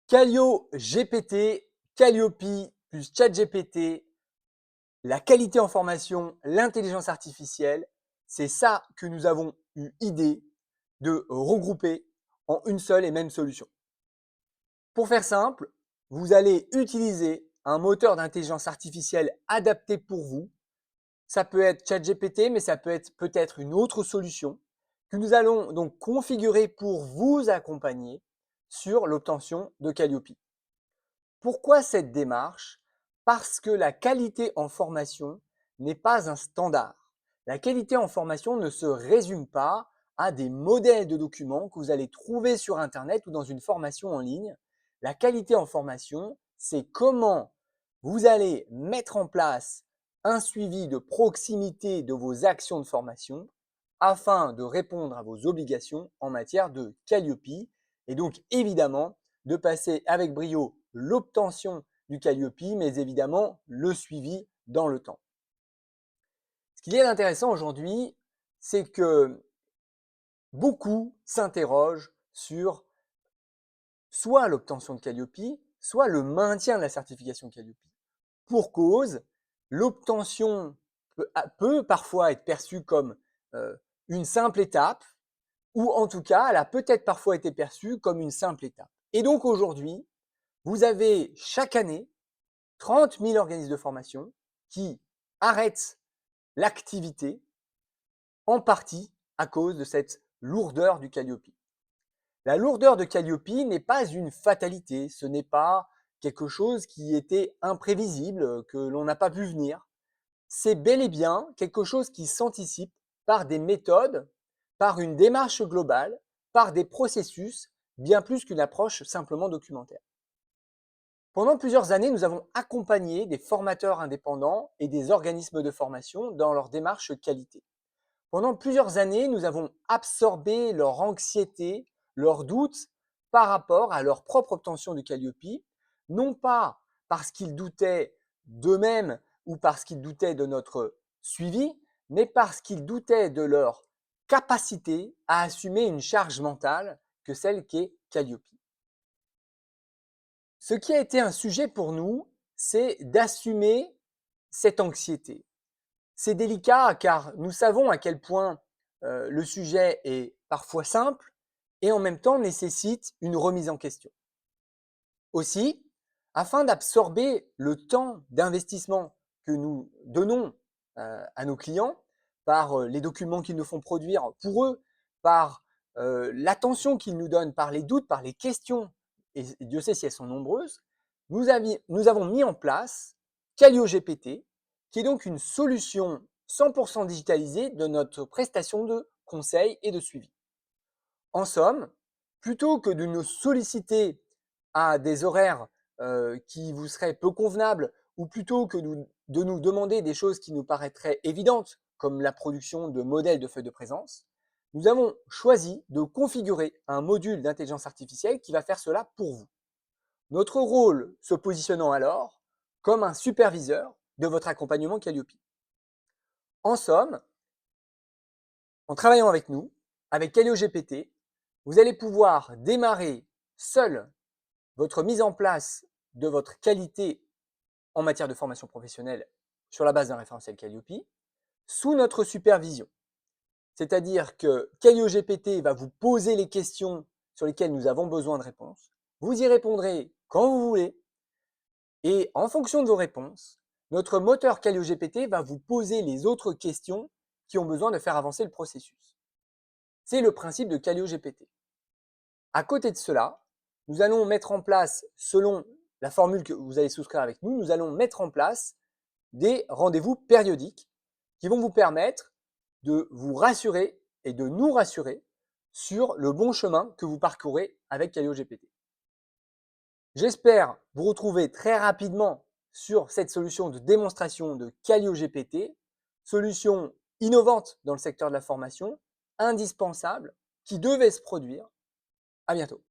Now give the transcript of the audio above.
Callio GPT, Calliope plus ChatGPT, la qualité en formation, l'intelligence artificielle, c'est ça que nous avons eu idée de regrouper en une seule et même solution. Pour faire simple, vous allez utiliser un moteur d'intelligence artificielle adapté pour vous. Ça peut être ChatGPT, mais ça peut être peut-être une autre solution que nous allons donc configurer pour vous accompagner sur l'obtention de Calliope. Pourquoi cette démarche? Parce que la qualité en formation n'est pas un standard. La qualité en formation ne se résume pas à des modèles de documents que vous allez trouver sur Internet ou dans une formation en ligne. La qualité en formation, c'est comment vous allez mettre en place un suivi de proximité de vos actions de formation afin de répondre à vos obligations en matière de Calliope et donc évidemment de passer avec brio l'obtention du Calliope, mais évidemment le suivi dans le temps. Ce qu'il y a d'intéressant aujourd'hui, c'est que beaucoup s'interrogent sur soit l'obtention de Calliope, soit le maintien de la certification Calliope. Pour cause, l'obtention peut parfois être perçue comme une simple étape, ou en tout cas, elle a peut-être parfois été perçue comme une simple étape. Et donc aujourd'hui, vous avez chaque année 30 000 organismes de formation qui arrêtent l'activité en partie à cause de cette lourdeur du Calliope. La lourdeur de Calliope n'est pas une fatalité, ce n'est pas quelque chose qui était imprévisible, que l'on n'a pas pu venir. C'est bel et bien quelque chose qui s'anticipe par des méthodes, par une démarche globale, par des processus, bien plus qu'une approche simplement documentaire. Pendant plusieurs années, nous avons accompagné des formateurs indépendants et des organismes de formation dans leur démarche qualité. Pendant plusieurs années, nous avons absorbé leur anxiété, leurs doutes par rapport à leur propre obtention de Calliope, non pas parce qu'ils doutaient d'eux-mêmes ou parce qu'ils doutaient de notre suivi, mais parce qu'ils doutaient de leur capacité à assumer une charge mentale que celle qu'est Calliope. Ce qui a été un sujet pour nous, c'est d'assumer cette anxiété. C'est délicat car nous savons à quel point le sujet est parfois simple et en même temps nécessite une remise en question. Aussi, afin d'absorber le temps d'investissement que nous donnons à nos clients par les documents qu'ils nous font produire pour eux, par l'attention qu'ils nous donnent, par les doutes, par les questions, et Dieu sait si elles sont nombreuses, nous avons mis en place Callio GPT, qui est donc une solution 100% digitalisée de notre prestation de conseil et de suivi. En somme, plutôt que de nous solliciter à des horaires qui vous seraient peu convenables, ou plutôt que de nous demander des choses qui nous paraîtraient évidentes, comme la production de modèles de feuilles de présence, nous avons choisi de configurer un module d'intelligence artificielle qui va faire cela pour vous. Notre rôle se positionnant alors comme un superviseur de votre accompagnement Calliope. En somme, en travaillant avec nous, avec Callio GPT, vous allez pouvoir démarrer seul votre mise en place de votre qualité en matière de formation professionnelle sur la base d'un référentiel Calliope sous notre supervision. C'est-à-dire que Callio GPT va vous poser les questions sur lesquelles nous avons besoin de réponses. Vous y répondrez quand vous voulez. Et en fonction de vos réponses, notre moteur Callio GPT va vous poser les autres questions qui ont besoin de faire avancer le processus. C'est le principe de Callio GPT. À côté de cela, nous allons mettre en place, selon la formule que vous allez souscrire avec nous, nous allons mettre en place des rendez-vous périodiques qui vont vous permettre de vous rassurer et de nous rassurer sur le bon chemin que vous parcourez avec Callio GPT. J'espère vous retrouver très rapidement sur cette solution de démonstration de Callio GPT, solution innovante dans le secteur de la formation, indispensable, qui devait se produire. À bientôt.